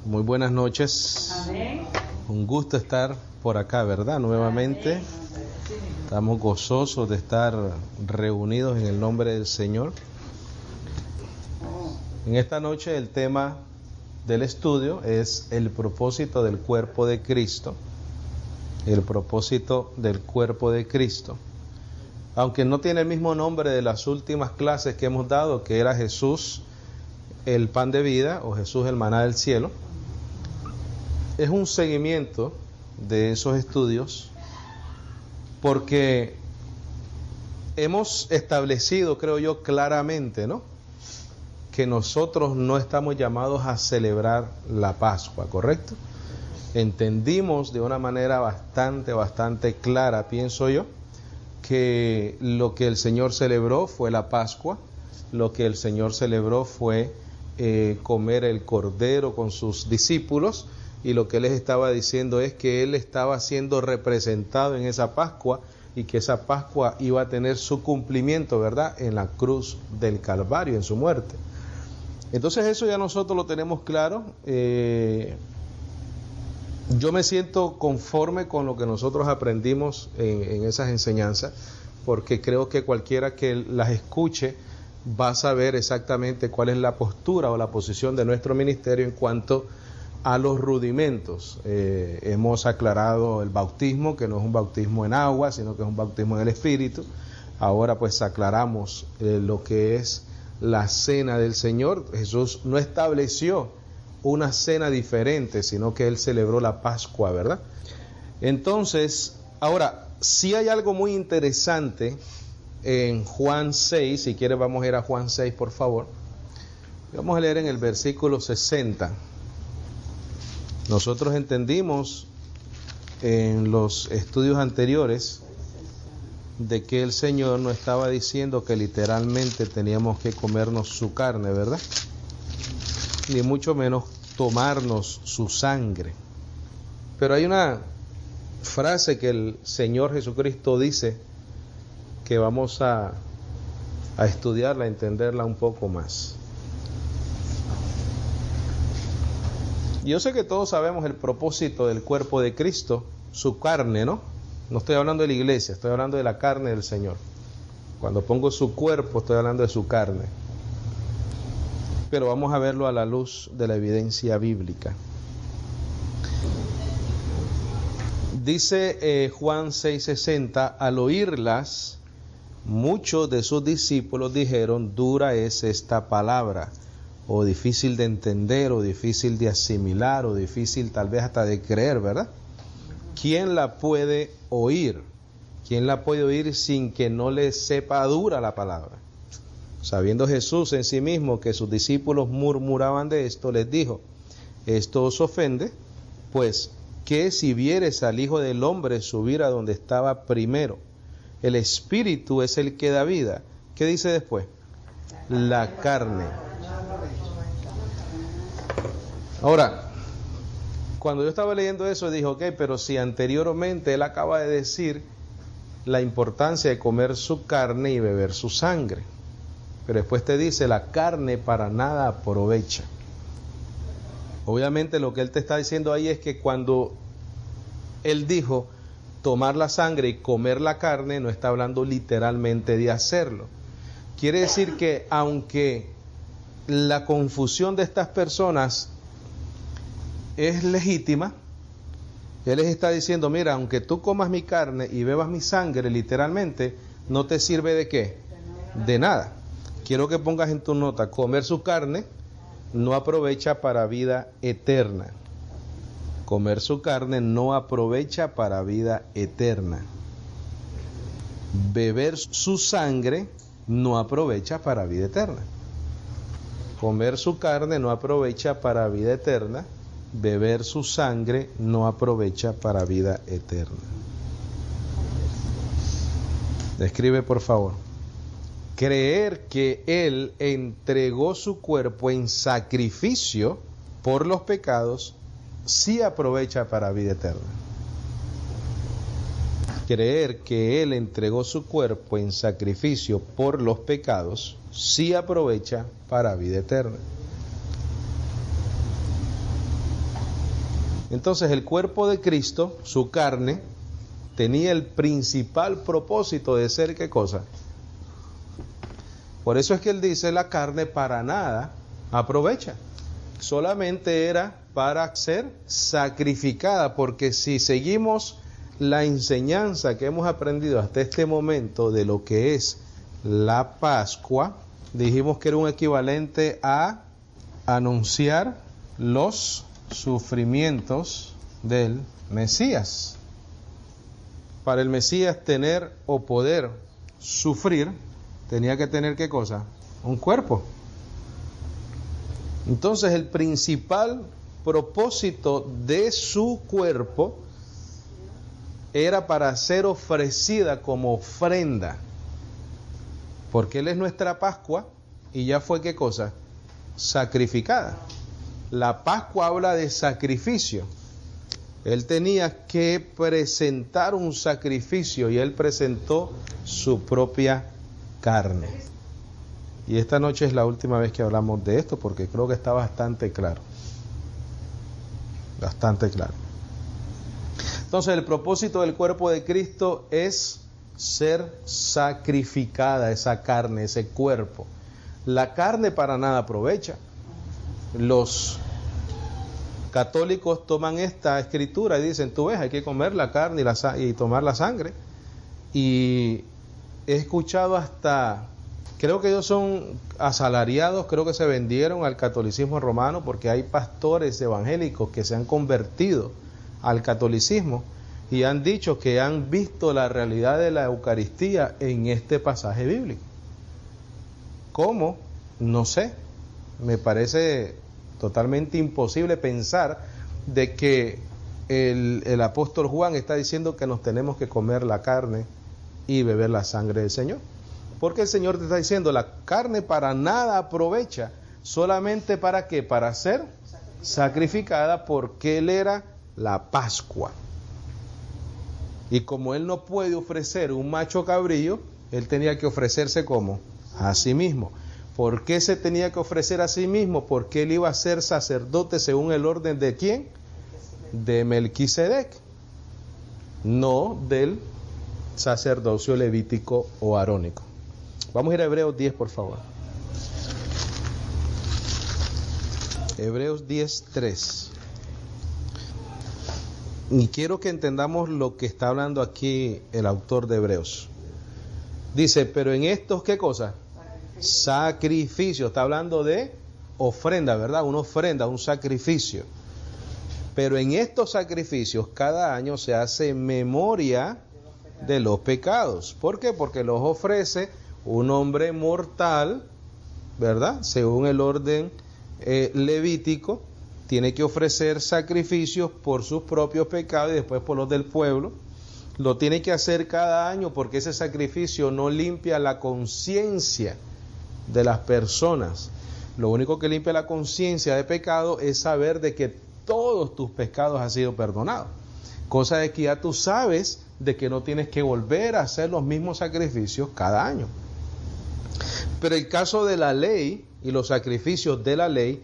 Muy buenas noches. Amén. Un gusto estar por acá, ¿verdad? Nuevamente. Estamos gozosos de estar reunidos en el nombre del Señor. En esta noche el tema del estudio es el propósito del cuerpo de Cristo. El propósito del cuerpo de Cristo. Aunque no tiene el mismo nombre de las últimas clases que hemos dado, que era Jesús el pan de vida o Jesús el maná del cielo, es un seguimiento de esos estudios porque hemos establecido, creo yo, claramente, ¿no?, que nosotros no estamos llamados a celebrar la Pascua, ¿correcto? Entendimos de una manera bastante clara, pienso yo, que lo que el Señor celebró fue la Pascua, lo que el Señor celebró fue comer el cordero con sus discípulos, y lo que Él les estaba diciendo es que Él estaba siendo representado en esa Pascua y que esa Pascua iba a tener su cumplimiento, ¿verdad?, en la cruz del Calvario, en su muerte. Entonces eso ya nosotros lo tenemos claro. Yo me siento conforme con lo que nosotros aprendimos en esas enseñanzas, porque creo que cualquiera que las escuche va a saber exactamente cuál es la postura o la posición de nuestro ministerio en cuanto a los rudimentos. Hemos aclarado el bautismo, que no es un bautismo en agua, sino que es un bautismo en el Espíritu. Ahora pues aclaramos lo que es la cena del Señor. Jesús no estableció una cena diferente, sino que Él celebró la Pascua, ¿verdad? Entonces, ahora, sí hay algo muy interesante en Juan 6, si quieres vamos a ir a Juan 6, por favor. Vamos a leer en el versículo 60. Nosotros entendimos en los estudios anteriores de que el Señor no estaba diciendo que literalmente teníamos que comernos su carne, ¿verdad?, ni mucho menos tomarnos su sangre. Pero hay una frase que el Señor Jesucristo dice que vamos a estudiarla, a entenderla un poco más. Yo sé que todos sabemos el propósito del cuerpo de Cristo, su carne, ¿no? No estoy hablando de la iglesia, estoy hablando de la carne del Señor. Cuando pongo su cuerpo, estoy hablando de su carne. Pero vamos a verlo a la luz de la evidencia bíblica. Dice Juan 6:60, al oírlas, muchos de sus discípulos dijeron, dura es esta palabra, o difícil de entender, o difícil de asimilar, o difícil tal vez hasta de creer, ¿verdad? ¿Quién la puede oír? ¿Quién la puede oír sin que no le sepa dura la palabra? Sabiendo Jesús en sí mismo que sus discípulos murmuraban de esto, les dijo, ¿esto os ofende? Pues, ¿qué si vieres al Hijo del Hombre subir a donde estaba primero? El Espíritu es el que da vida. ¿Qué dice después? La carne. Ahora, cuando yo estaba leyendo eso, dije, ok, pero si anteriormente Él acaba de decir la importancia de comer su carne y beber su sangre. Pero después te dice, la carne para nada aprovecha. Obviamente lo que Él te está diciendo ahí es que cuando Él dijo tomar la sangre y comer la carne, no está hablando literalmente de hacerlo. Quiere decir que aunque la confusión de estas personas es legítima, Él les está diciendo, mira, aunque tú comas mi carne y bebas mi sangre, literalmente, no te sirve de ¿qué? De nada. Quiero que pongas en tu nota, comer su carne no aprovecha para vida eterna. Comer su carne no aprovecha para vida eterna. Beber su sangre no aprovecha para vida eterna. Comer su carne no aprovecha para vida eterna. Beber su sangre no aprovecha para vida eterna. Escribe, por favor. Creer que Él entregó su cuerpo en sacrificio por los pecados, sí aprovecha para vida eterna. Creer que Él entregó su cuerpo en sacrificio por los pecados, sí aprovecha para vida eterna. Entonces el cuerpo de Cristo, su carne, tenía el principal propósito de ser, ¿qué cosa? Por eso es que él dice, la carne para nada aprovecha. Solamente era para ser sacrificada, porque si seguimos la enseñanza que hemos aprendido hasta este momento de lo que es la Pascua, dijimos que era un equivalente a anunciar los sufrimientos del Mesías. Para el Mesías tener o poder sufrir, tenía que tener ¿qué cosa? Un cuerpo. Entonces el principal propósito de su cuerpo era para ser ofrecida como ofrenda, porque Él es nuestra Pascua y ya fue ¿qué cosa? Sacrificada. La Pascua habla de sacrificio. Él tenía que presentar un sacrificio y Él presentó su propia carne. Y esta noche es la última vez que hablamos de esto, porque creo que está bastante claro. Bastante claro. Entonces el propósito del cuerpo de Cristo es ser sacrificada, esa carne, ese cuerpo. La carne para nada aprovecha. Los católicos toman esta escritura y dicen, tú ves, hay que comer la carne y tomar la sangre. Y he escuchado hasta, creo que ellos son asalariados, creo que se vendieron al catolicismo romano, porque hay pastores evangélicos que se han convertido al catolicismo y han dicho que han visto la realidad de la Eucaristía en este pasaje bíblico. ¿Cómo? No sé. Me parece totalmente imposible pensar de que el apóstol Juan está diciendo que nos tenemos que comer la carne y beber la sangre del Señor. Porque el Señor te está diciendo, la carne para nada aprovecha, solamente para ¿qué? Para ser sacrificada, porque Él era la Pascua. Y como Él no puede ofrecer un macho cabrío, Él tenía que ofrecerse como a sí mismo. ¿Por qué se tenía que ofrecer a sí mismo? Porque Él iba a ser sacerdote según el orden de ¿quién? De Melquisedec, no del sacerdocio levítico o arónico. Vamos a ir a Hebreos 10, por favor. Hebreos 10:3. Y quiero que entendamos lo que está hablando aquí el autor de Hebreos. Dice, pero en estos, ¿qué cosa? Sacrificio. Está hablando de ofrenda, ¿verdad? Una ofrenda, un sacrificio. Pero en estos sacrificios cada año se hace memoria de los pecados. ¿Por qué? Porque los ofrece un hombre mortal, ¿verdad? Según el orden levítico, tiene que ofrecer sacrificios por sus propios pecados y después por los del pueblo. Lo tiene que hacer cada año porque ese sacrificio no limpia la conciencia de las personas. Lo único que limpia la conciencia de pecado es saber de que todos tus pecados han sido perdonados. Cosa de que ya tú sabes de que no tienes que volver a hacer los mismos sacrificios cada año. Pero el caso de la ley y los sacrificios de la ley,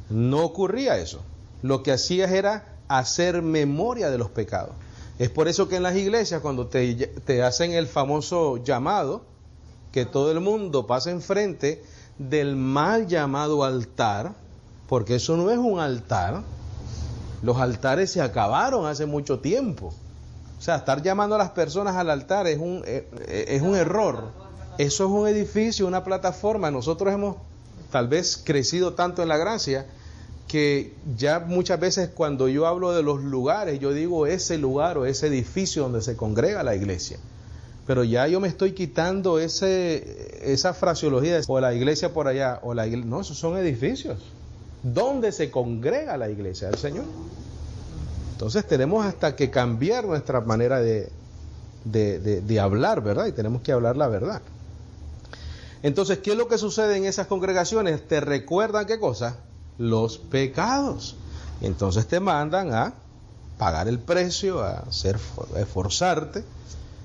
no ocurría eso. Lo que hacías era hacer memoria de los pecados. Es por eso que en las iglesias, cuando te hacen el famoso llamado, que todo el mundo pasa enfrente del mal llamado altar, porque eso no es un altar. Los altares se acabaron hace mucho tiempo. O sea, estar llamando a las personas al altar es un error. Eso es un edificio, una plataforma. Nosotros hemos tal vez crecido tanto en la gracia que ya muchas veces cuando yo hablo de los lugares, yo digo ese lugar o ese edificio donde se congrega la iglesia. Pero ya yo me estoy quitando esa fraseología de o la iglesia por allá, o la iglesia. No, esos son edificios donde se congrega la iglesia del Señor. Entonces tenemos hasta que cambiar nuestra manera de hablar, ¿verdad? Y tenemos que hablar la verdad. Entonces, ¿qué es lo que sucede en esas congregaciones? Te recuerdan, ¿qué cosa? Los pecados. Entonces te mandan a pagar el precio, a esforzarte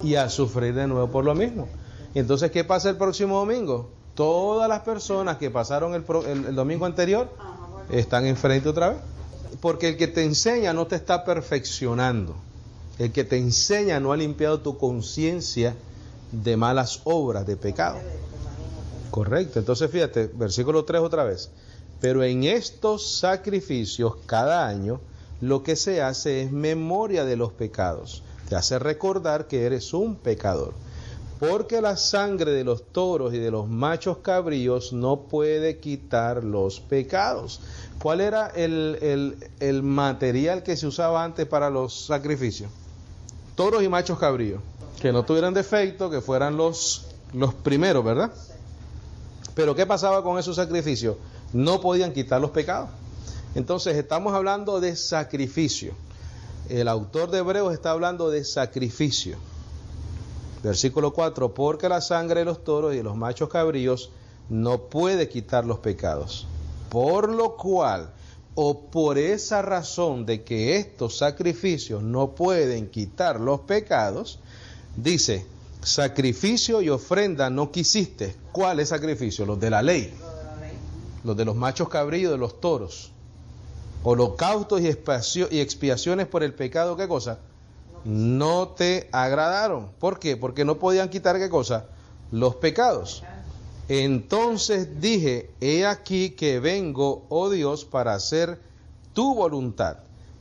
y a sufrir de nuevo por lo mismo. Y entonces, ¿qué pasa el próximo domingo? Todas las personas que pasaron el domingo anterior están enfrente otra vez. Porque el que te enseña no te está perfeccionando. El que te enseña no ha limpiado tu conciencia de malas obras, de pecado. Correcto. Entonces fíjate, versículo 3 otra vez. Pero en estos sacrificios cada año lo que se hace es memoria de los pecados. Te hace recordar que eres un pecador. Porque la sangre de los toros y de los machos cabríos no puede quitar los pecados. ¿Cuál era el material que se usaba antes para los sacrificios? Toros y machos cabríos. Que no tuvieran defecto, que fueran los primeros, ¿verdad? Pero ¿qué pasaba con esos sacrificios? No podían quitar los pecados. Entonces estamos hablando de sacrificio. El autor de Hebreos está hablando de sacrificio. Versículo 4, porque la sangre de los toros y de los machos cabríos no puede quitar los pecados. Por lo cual, o por esa razón de que estos sacrificios no pueden quitar los pecados, dice, sacrificio y ofrenda no quisiste. ¿Cuál es sacrificio? Los de la ley. Los de los machos cabríos, de los toros. Holocaustos y expiaciones por el pecado, ¿qué cosa? No te agradaron. ¿Por qué? Porque no podían quitar, ¿qué cosa? Los pecados. Entonces dije, he aquí que vengo, oh Dios, para hacer tu voluntad,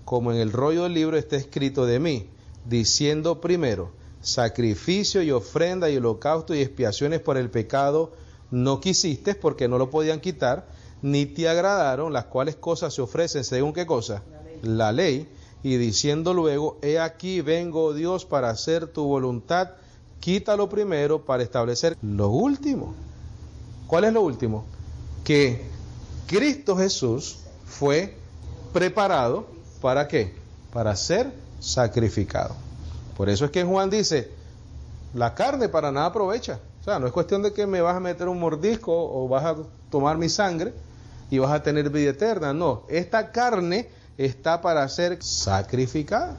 como en el rollo del libro está escrito de mí, diciendo primero, sacrificio y ofrenda y holocausto y expiaciones por el pecado no quisiste, porque no lo podían quitar, ni te agradaron, las cuales cosas se ofrecen según qué cosa, la ley, y diciendo luego, he aquí vengo, oh Dios, para hacer tu voluntad, quítalo primero para establecer lo último. ¿Cuál es lo último? Que Cristo Jesús fue preparado, ¿para qué? Para ser sacrificado. Por eso es que Juan dice, la carne para nada aprovecha. O sea, no es cuestión de que me vas a meter un mordisco o vas a tomar mi sangre y vas a tener vida eterna. No, esta carne está para ser sacrificada.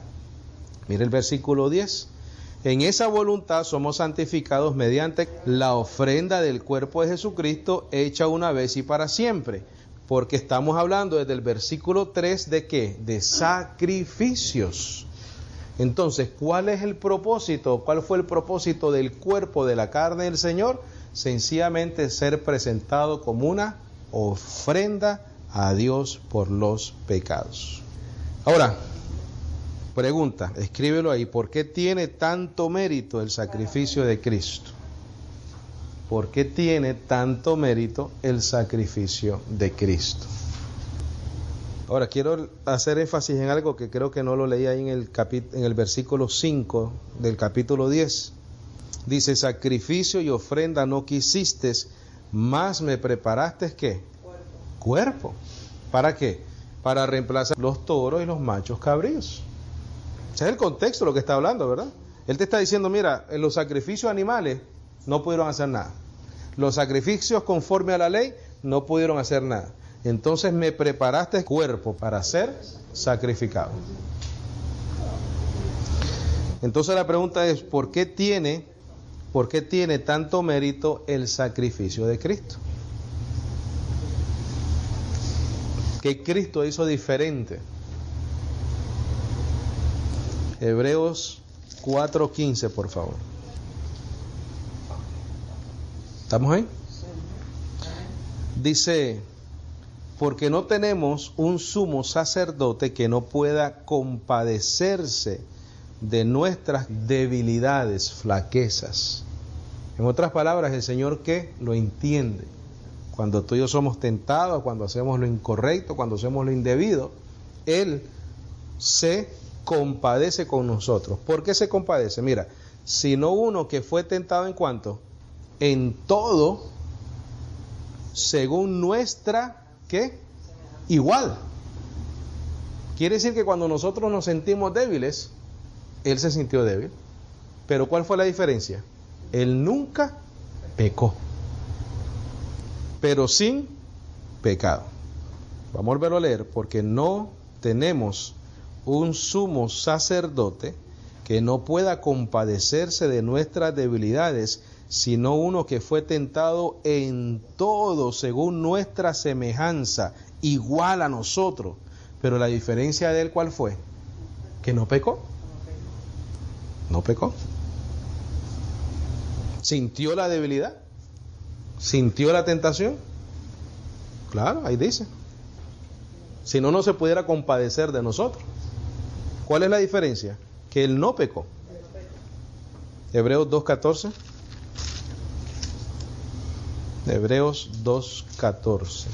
Mire el versículo 10. En esa voluntad somos santificados mediante la ofrenda del cuerpo de Jesucristo hecha una vez y para siempre. Porque estamos hablando desde el versículo 3 de ¿qué? De sacrificios. Entonces, ¿cuál es el propósito? ¿Cuál fue el propósito del cuerpo de la carne del Señor? Sencillamente ser presentado como una ofrenda a Dios por los pecados. Ahora, pregunta, escríbelo ahí, ¿por qué tiene tanto mérito el sacrificio de Cristo? ¿Por qué tiene tanto mérito el sacrificio de Cristo? Ahora, quiero hacer énfasis en algo que creo que no lo leí ahí en el versículo 5 del capítulo 10. Dice, sacrificio y ofrenda no quisiste, más me preparaste, ¿qué? Cuerpo. ¿Para qué? Para reemplazar los toros y los machos cabríos. Ese es el contexto de lo que está hablando, ¿verdad? Él te está diciendo, mira, en los sacrificios animales no pudieron hacer nada. Los sacrificios conforme a la ley no pudieron hacer nada. Entonces me preparaste cuerpo para ser sacrificado. Entonces la pregunta es, ¿por qué tiene tanto mérito el sacrificio de Cristo? ¿Qué Cristo hizo diferente? Hebreos 4:15, por favor. ¿Estamos ahí? Dice, porque no tenemos un sumo sacerdote que no pueda compadecerse de nuestras debilidades, flaquezas. En otras palabras, el Señor, ¿qué? Lo entiende. Cuando tú y yo somos tentados, cuando hacemos lo incorrecto, cuando hacemos lo indebido, Él se compadece con nosotros. ¿Por qué se compadece? Mira, sino uno que fue tentado en cuanto, en todo, según nuestra, ¿qué? Igual. Quiere decir que cuando nosotros nos sentimos débiles, Él se sintió débil. Pero ¿cuál fue la diferencia? Él nunca pecó, pero sin pecado. Vamos a volverlo a leer, porque no tenemos un sumo sacerdote que no pueda compadecerse de nuestras debilidades, sino uno que fue tentado en todo según nuestra semejanza, igual a nosotros, Pero la diferencia de él, ¿cuál fue? Que no pecó. No pecó. ¿Sintió la debilidad? ¿Sintió la tentación? Claro, ahí dice. Si no, no se pudiera compadecer de nosotros. ¿Cuál es la diferencia? Que él no pecó. Hebreos 2.14. Hebreos 2.14.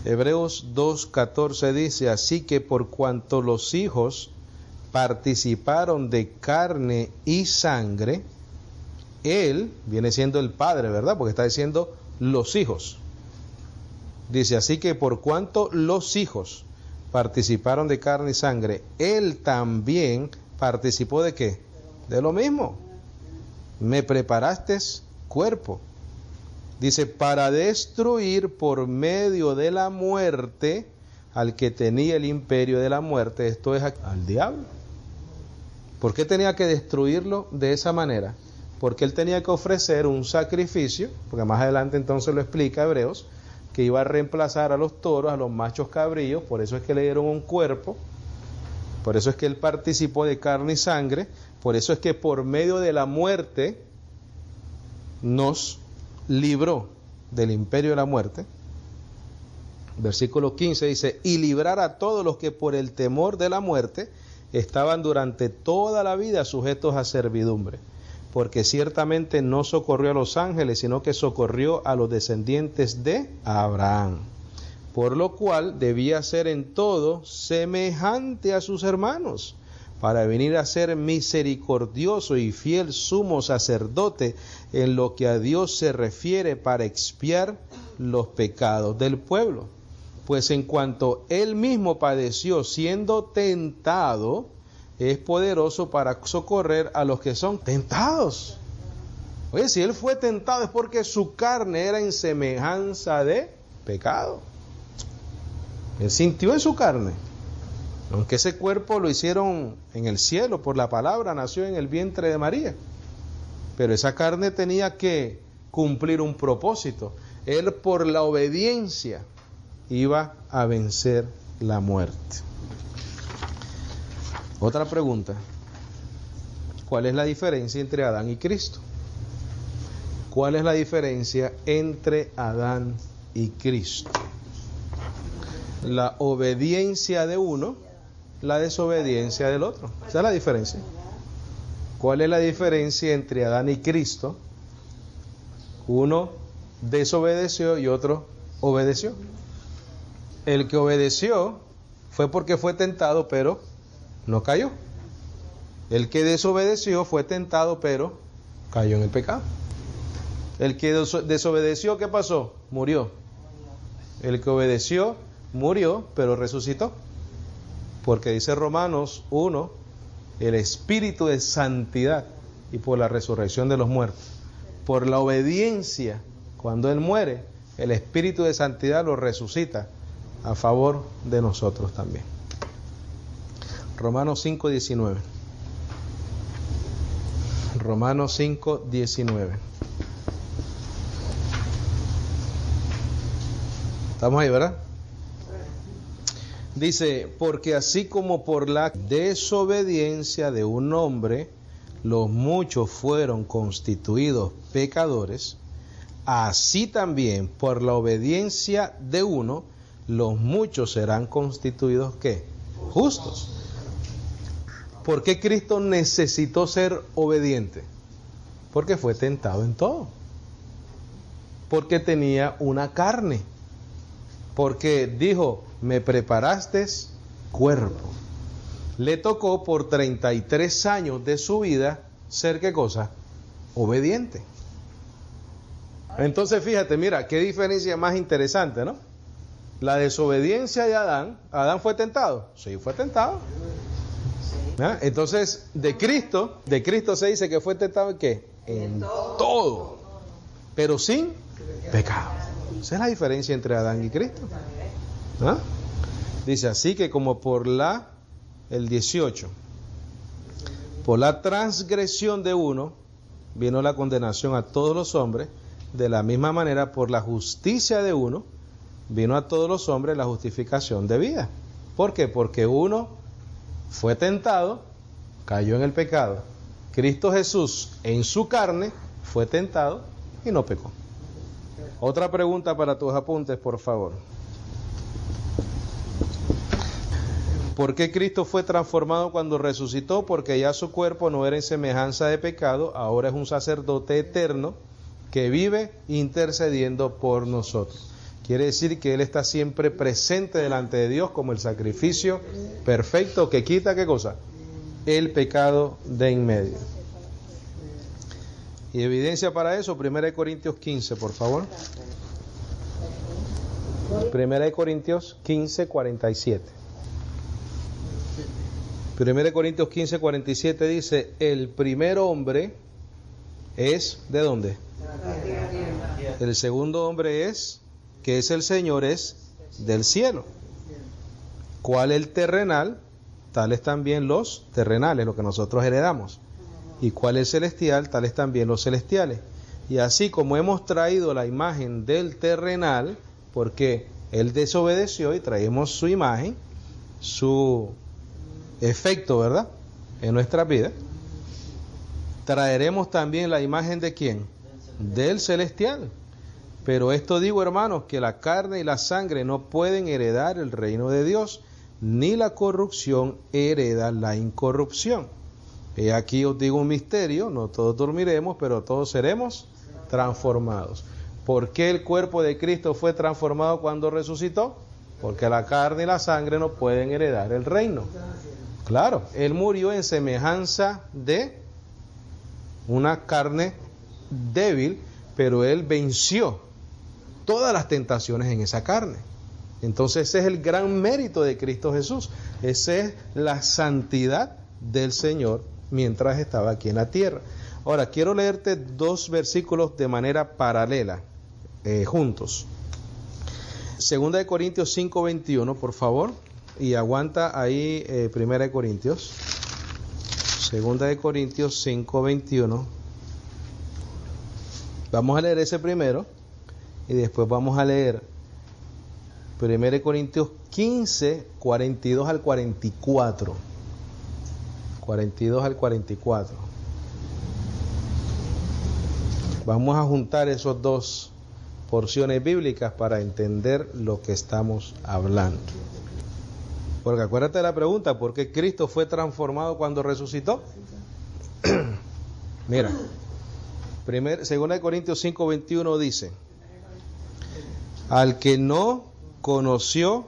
Hebreos 2.14 dice: así que por cuanto los hijos participaron de carne y sangre, él viene siendo el padre, ¿verdad? Porque está diciendo los hijos. Dice: así que por cuanto los hijos participaron de carne y sangre, él también participó ¿de qué? De lo mismo. Me preparaste cuerpo. Dice: para destruir por medio de la muerte al que tenía el imperio de la muerte, esto es al diablo. ¿Por qué tenía que destruirlo de esa manera? Porque él tenía que ofrecer un sacrificio, porque más adelante entonces lo explica Hebreos, que iba a reemplazar a los toros, a los machos cabríos. Por eso es que le dieron un cuerpo, por eso es que él participó de carne y sangre, por eso es que por medio de la muerte nos libró del imperio de la muerte. Versículo 15 dice: y librar a todos los que por el temor de la muerte estaban durante toda la vida sujetos a servidumbre, porque ciertamente no socorrió a los ángeles, sino que socorrió a los descendientes de Abraham, por lo cual debía ser en todo semejante a sus hermanos, para venir a ser misericordioso y fiel sumo sacerdote en lo que a Dios se refiere, para expiar los pecados del pueblo. Pues en cuanto él mismo padeció siendo tentado, es poderoso para socorrer a los que son tentados. Oye, si él fue tentado es porque su carne era en semejanza de pecado. Él sintió en su carne. Aunque ese cuerpo lo hicieron en el cielo por la palabra, nació en el vientre de María. Pero esa carne tenía que cumplir un propósito. Él, por la obediencia, iba a vencer la muerte. Otra pregunta: ¿cuál es la diferencia entre Adán y Cristo? ¿Cuál es la diferencia entre Adán y Cristo? La obediencia de uno, la desobediencia del otro. Esa es la diferencia. ¿Cuál es la diferencia entre Adán y Cristo? Uno desobedeció y otro obedeció. El que obedeció fue porque fue tentado, pero no cayó. El que desobedeció fue tentado, pero cayó en el pecado. El que desobedeció, ¿qué pasó? Murió. El que obedeció, murió, pero resucitó. Porque dice Romanos 1, el espíritu de santidad y por la resurrección de los muertos. Por la obediencia, cuando él muere, el espíritu de santidad lo resucita a favor de nosotros también. Romanos 5:19. Romanos 5:19. ¿Estamos ahí, verdad? Dice: porque así como por la desobediencia de un hombre los muchos fueron constituidos pecadores, así también por la obediencia de uno los muchos serán constituidos ¿qué? Justos. ¿Por qué Cristo necesitó ser obediente? Porque fue tentado en todo. Porque tenía una carne. Porque dijo: me preparaste cuerpo. Le tocó por 33 años de su vida ser ¿qué cosa? Obediente. Entonces fíjate, mira, qué diferencia más interesante, ¿no? La desobediencia de Adán. ¿Adán fue tentado? Sí, fue tentado. ¿Ah? Entonces, de Cristo se dice que fue tentado ¿en qué? En todo. Pero sin pecado. Esa es la diferencia entre Adán y Cristo. ¿Ah? Dice: así que como por el 18, por la transgresión de uno, vino la condenación a todos los hombres, de la misma manera por la justicia de uno, vino a todos los hombres la justificación de vida. ¿Por qué? Porque uno fue tentado, cayó en el pecado. Cristo Jesús en su carne fue tentado y no pecó. Otra pregunta para tus apuntes, por favor. ¿Por qué Cristo fue transformado cuando resucitó? Porque ya su cuerpo no era en semejanza de pecado, ahora es un sacerdote eterno que vive intercediendo por nosotros. Quiere decir que Él está siempre presente delante de Dios como el sacrificio perfecto que quita, ¿qué cosa? El pecado de en medio. Y evidencia para eso, 1 Corintios 15, por favor. 1 Corintios 15, 47. 1 Corintios 15, 47 dice, el primer hombre es, ¿de dónde? El segundo hombre es, que es el Señor, es del cielo. ¿Cuál el terrenal? Tales también los terrenales, lo que nosotros heredamos. ¿Y cuál el celestial? Tales también los celestiales. Y así como hemos traído la imagen del terrenal, porque él desobedeció y traemos su imagen, su efecto, ¿verdad?, en nuestra vida, traeremos también la imagen de ¿quién? Del celestial. Pero esto digo, hermanos, que la carne y la sangre no pueden heredar el reino de Dios, ni la corrupción hereda la incorrupción. He aquí os digo un misterio, no todos dormiremos, pero todos seremos transformados. ¿Por qué el cuerpo de Cristo fue transformado cuando resucitó? Porque la carne y la sangre no pueden heredar el reino. Claro, Él murió en semejanza de una carne débil, pero Él venció todas las tentaciones en esa carne. Entonces ese es el gran mérito de Cristo Jesús. Esa es la santidad del Señor mientras estaba aquí en la tierra. Ahora, quiero leerte dos versículos de manera paralela, juntos. 2 Corintios 5, 21, por favor. Y aguanta ahí 1 Corintios. 2 Corintios 5, 21. Vamos a leer ese primero. Y después vamos a leer 1 Corintios 15, 42 al 44. 42 al 44. Vamos a juntar esas dos porciones bíblicas para entender lo que estamos hablando. Porque acuérdate de la pregunta, ¿por qué Cristo fue transformado cuando resucitó? Mira, 2 Corintios 5, 21 dice, al que no conoció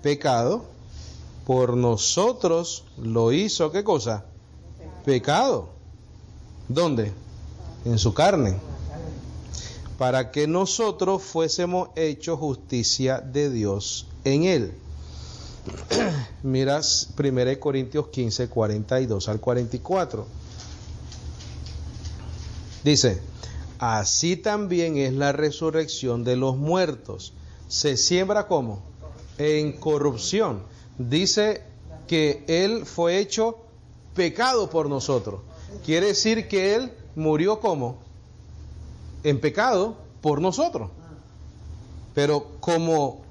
pecado, por nosotros lo hizo, ¿qué cosa? Pecado. ¿Dónde? En su carne. Para que nosotros fuésemos hechos justicia de Dios en él. Miras 1 Corintios 15, 42 al 44. Dice, así también es la resurrección de los muertos. Se siembra ¿cómo? En corrupción. Dice que Él fue hecho pecado por nosotros. Quiere decir que Él murió ¿cómo? En pecado por nosotros. Pero como,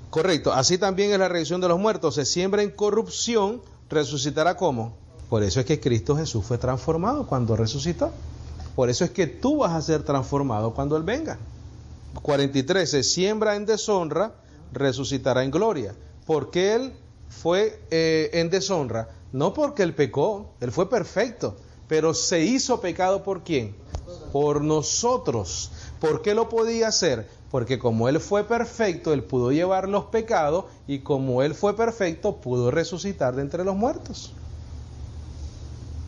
correcto, así también es la resurrección de los muertos. Se siembra en corrupción, resucitará ¿cómo? Por eso es que Cristo Jesús fue transformado cuando resucitó. Por eso es que tú vas a ser transformado cuando Él venga. 43, se siembra en deshonra, resucitará en gloria. ¿Por qué Él fue en deshonra? No porque Él pecó, Él fue perfecto, pero se hizo pecado ¿por quién? Por nosotros. ¿Por qué lo podía hacer? Porque como Él fue perfecto, Él pudo llevar los pecados, y como Él fue perfecto, pudo resucitar de entre los muertos.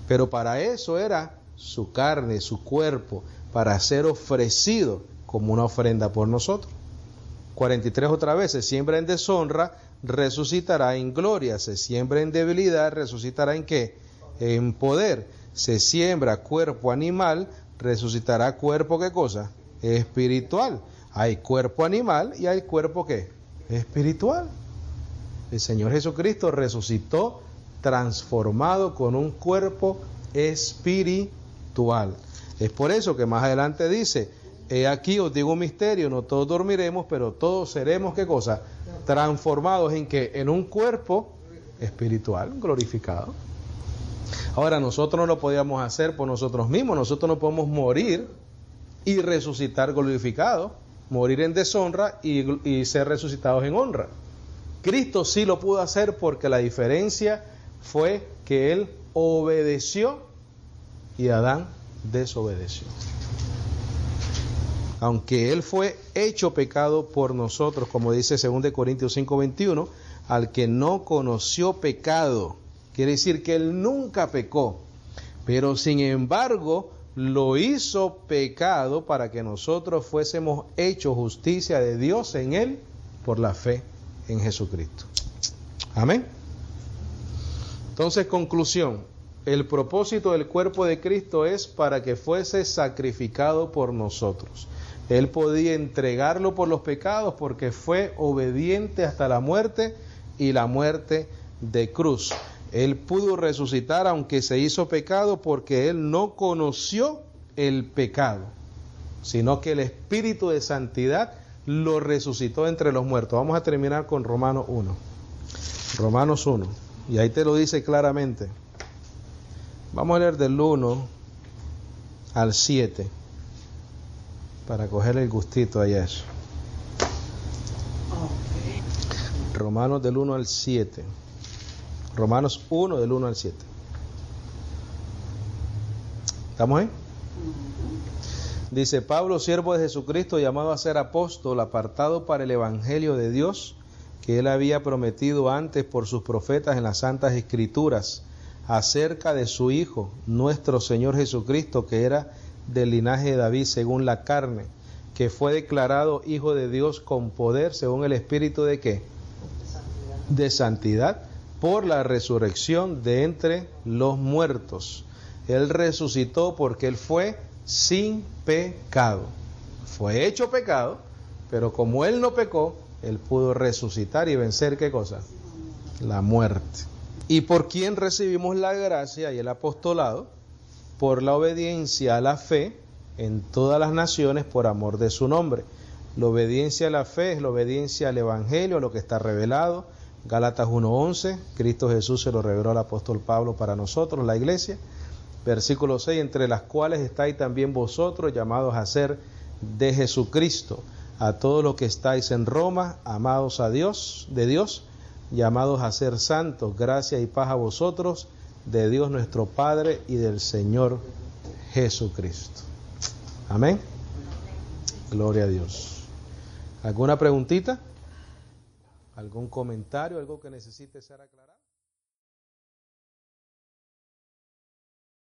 Pero para eso era su carne, su cuerpo, para ser ofrecido como una ofrenda por nosotros. 43 otra vez, se siembra en deshonra, resucitará en gloria. Se siembra en debilidad, resucitará en ¿qué? En poder. Se siembra cuerpo animal, resucitará cuerpo ¿qué cosa? Espiritual. Hay cuerpo animal y hay cuerpo ¿qué? Espiritual. El Señor Jesucristo resucitó transformado con un cuerpo espiritual. Es por eso que más adelante dice He aquí os digo un misterio, no todos dormiremos, pero todos seremos, ¿qué cosa? Transformados en que en un cuerpo espiritual glorificado. Ahora, nosotros no lo podíamos hacer por nosotros mismos, nosotros no podemos morir y resucitar glorificados, morir en deshonra y ser resucitados en honra. Cristo sí lo pudo hacer porque la diferencia fue que Él obedeció y Adán desobedeció. Aunque Él fue hecho pecado por nosotros, como dice 2 Corintios 5:21, al que no conoció pecado, quiere decir que Él nunca pecó, pero sin embargo lo hizo pecado para que nosotros fuésemos hechos justicia de Dios en Él por la fe en Jesucristo. Amén. Entonces, conclusión, el propósito del cuerpo de Cristo es para que fuese sacrificado por nosotros. Él podía entregarlo por los pecados porque fue obediente hasta la muerte y la muerte de cruz. Él pudo resucitar aunque se hizo pecado porque Él no conoció el pecado, sino que el Espíritu de Santidad lo resucitó entre los muertos. Vamos a terminar con Romanos 1. Romanos 1. Y ahí te lo dice claramente. Vamos a leer del 1 al 7. Para coger el gustito a eso. Romanos del 1 al 7. Romanos 1 del 1 al 7. ¿Estamos ahí? Dice: Pablo, siervo de Jesucristo, llamado a ser apóstol, apartado para el evangelio de Dios, que él había prometido antes por sus profetas en las santas escrituras, acerca de su Hijo, nuestro Señor Jesucristo, que era del linaje de David según la carne, que fue declarado Hijo de Dios con poder según el Espíritu de ¿qué? De santidad, por la resurrección de entre los muertos. Él resucitó porque Él fue sin pecado. Fue hecho pecado, pero como Él no pecó, Él pudo resucitar y vencer ¿qué cosa? La muerte. ¿Y por quién recibimos la gracia y el apostolado? Por la obediencia a la fe en todas las naciones por amor de su nombre. La obediencia a la fe es la obediencia al Evangelio, a lo que está revelado. Gálatas 1:11, Cristo Jesús se lo reveló al apóstol Pablo para nosotros, la iglesia. Versículo 6, entre las cuales estáis también vosotros, llamados a ser de Jesucristo. A todos los que estáis en Roma, amados a Dios, de Dios, llamados a ser santos, gracia y paz a vosotros, de Dios nuestro Padre y del Señor Jesucristo. Amén. Gloria a Dios. ¿Alguna preguntita? ¿Algún comentario? ¿Algo que necesite ser aclarado?